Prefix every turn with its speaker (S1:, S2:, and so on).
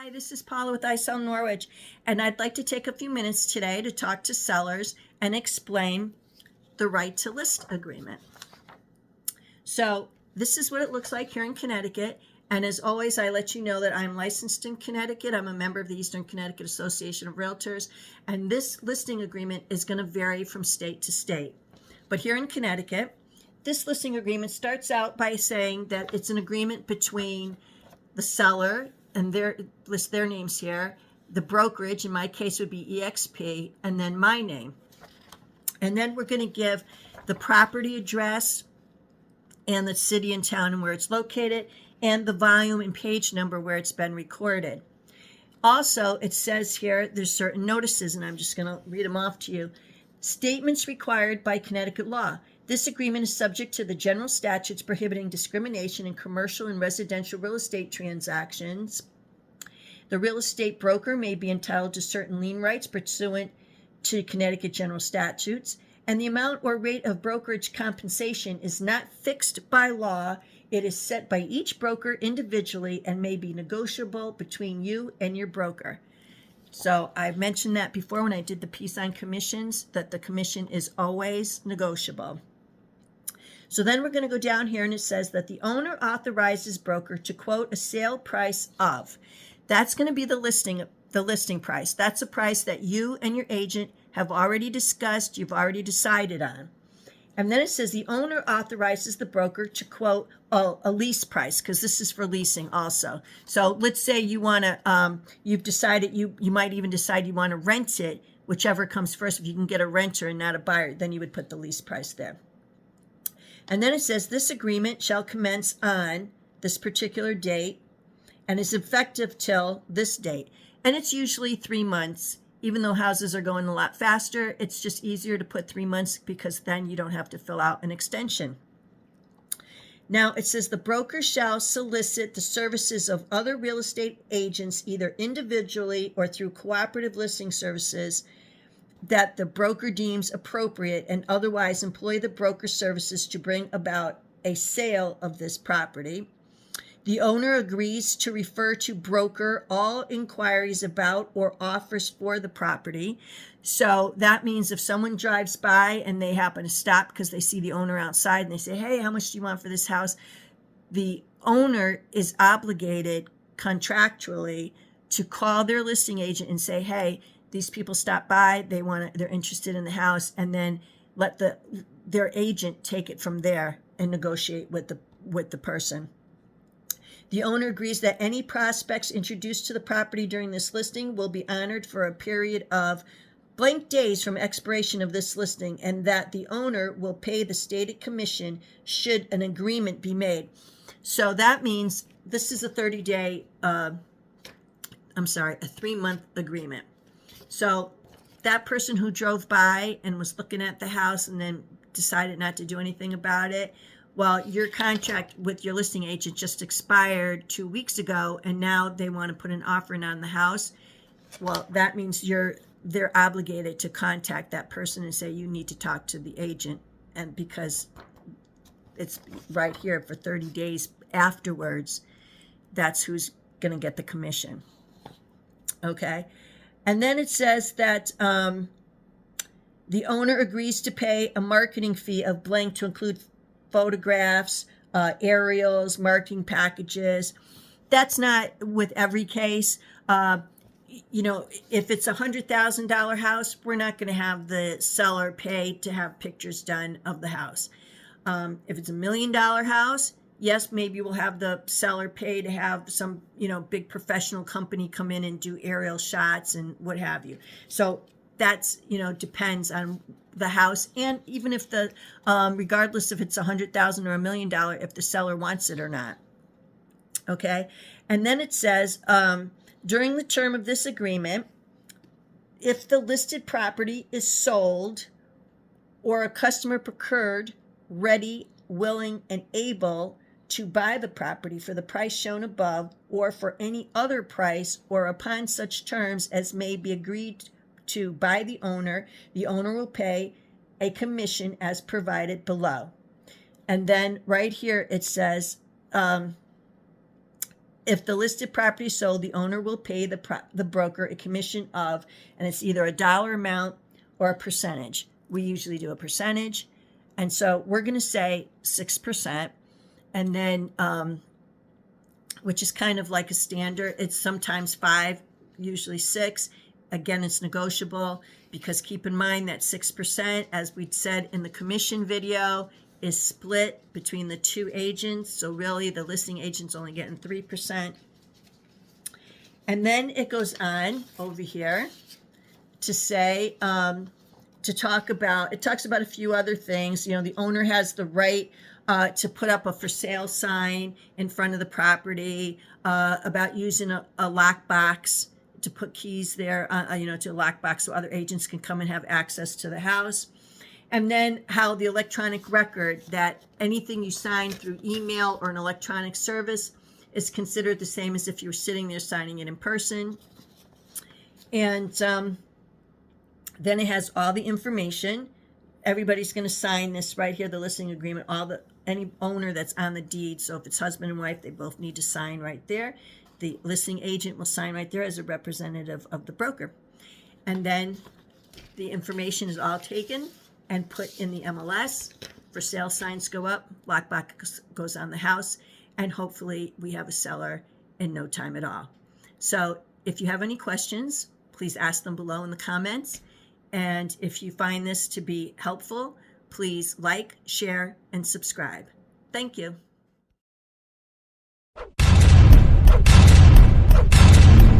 S1: Hi, this is Paula with I Sell Norwich, and I'd like to take a few minutes today to talk to sellers and explain the right to list agreement. So this is what it looks like here in Connecticut, and as always, I let you know that I'm licensed in Connecticut. I'm a member of the Eastern Connecticut Association of Realtors, and this listing agreement is going to vary from state to state. But here in Connecticut, this listing agreement starts out by saying that it's an agreement between the seller, and list their names here, the brokerage, in my case would be EXP, and then my name. And then we're going to give the property address and the city and town and where it's located, and the volume and page number where it's been recorded. Also, it says here there's certain notices, and I'm just going to read them off to you. Statements required by Connecticut law. This agreement is subject to the general statutes prohibiting discrimination in commercial and residential real estate transactions. The real estate broker may be entitled to certain lien rights pursuant to Connecticut general statutes, and the amount or rate of brokerage compensation is not fixed by law. It is set by each broker individually and may be negotiable between you and your broker. So I've mentioned that before when I did the piece on commissions, that the commission is always negotiable. So then we're going to go down here, and it says that the owner authorizes broker to quote a sale price of. That's going to be the listing price. That's a price that you and your agent have already discussed, you've already decided on. And then it says the owner authorizes the broker to quote a lease price, because this is for leasing also. So let's say you want to, you've decided, you might even decide you want to rent it, whichever comes first. If you can get a renter and not a buyer, then you would put the lease price there. And then it says this agreement shall commence on this particular date and is effective till this date. And it's usually 3 months. Even though houses are going a lot faster, it's just easier to put 3 months because then you don't have to fill out an extension. Now it says the broker shall solicit the services of other real estate agents, either individually or through cooperative listing services that the broker deems appropriate, and otherwise employ the broker services to bring about a sale of this property. The owner agrees to refer to broker all inquiries about or offers for the property. So that means if someone drives by and they happen to stop because they see the owner outside and they say, hey, how much do you want for this house? The owner is obligated contractually to call their listing agent and say, hey, these people stop by, they're interested in the house, and then let their agent take it from there and negotiate with the person. The owner agrees that any prospects introduced to the property during this listing will be honored for a period of blank days from expiration of this listing, and that the owner will pay the stated commission should an agreement be made. So that means this is a 3-month agreement. So that person who drove by and was looking at the house and then decided not to do anything about it, well, your contract with your listing agent just expired 2 weeks ago, and now they want to put an offer in on the house. Well, that means they're obligated to contact that person and say you need to talk to the agent, and because it's right here for 30 days afterwards, that's who's going to get the commission. Okay. And then it says that the owner agrees to pay a marketing fee of blank to include photographs, aerials, marketing packages. That's not with every case. If it's a $100,000 house, we're not going to have the seller pay to have pictures done of the house. If it's $1 million house, yes, maybe we'll have the seller pay to have some, big professional company come in and do aerial shots and what have you. So that's, depends on the house. And even if regardless if it's $100,000 or $1 million, if the seller wants it or not. Okay. And then it says, during the term of this agreement, if the listed property is sold or a customer procured, ready, willing, and able to buy the property for the price shown above, or for any other price, or upon such terms as may be agreed to by the owner will pay a commission as provided below. And then right here it says If the listed property is sold, the owner will pay the broker a commission of, and it's either a dollar amount or a percentage. We usually do a percentage. And so we're going to say 6%. And then, which is kind of like a standard. It's sometimes 5, usually 6. Again, it's negotiable, because keep in mind that 6%, as we said in the commission video, is split between the two agents. So really the listing agent's only getting 3%. And then it goes on over here to say, it talks about a few other things. You know, the owner has the right to put up a for sale sign in front of the property, about using a lockbox to put keys there, to a lockbox so other agents can come and have access to the house. And then how the electronic record, that anything you sign through email or an electronic service is considered the same as if you were sitting there signing it in person. And then it has all the information. Everybody's going to sign this right here, the listing agreement, any owner that's on the deed. So if it's husband and wife, they both need to sign right there. The listing agent will sign right there as a representative of the broker. And then the information is all taken and put in the MLS. For sale signs go up, lockbox goes on the house, and hopefully we have a seller in no time at all. So if you have any questions, please ask them below in the comments. And if you find this to be helpful, please like, share, and subscribe. Thank you.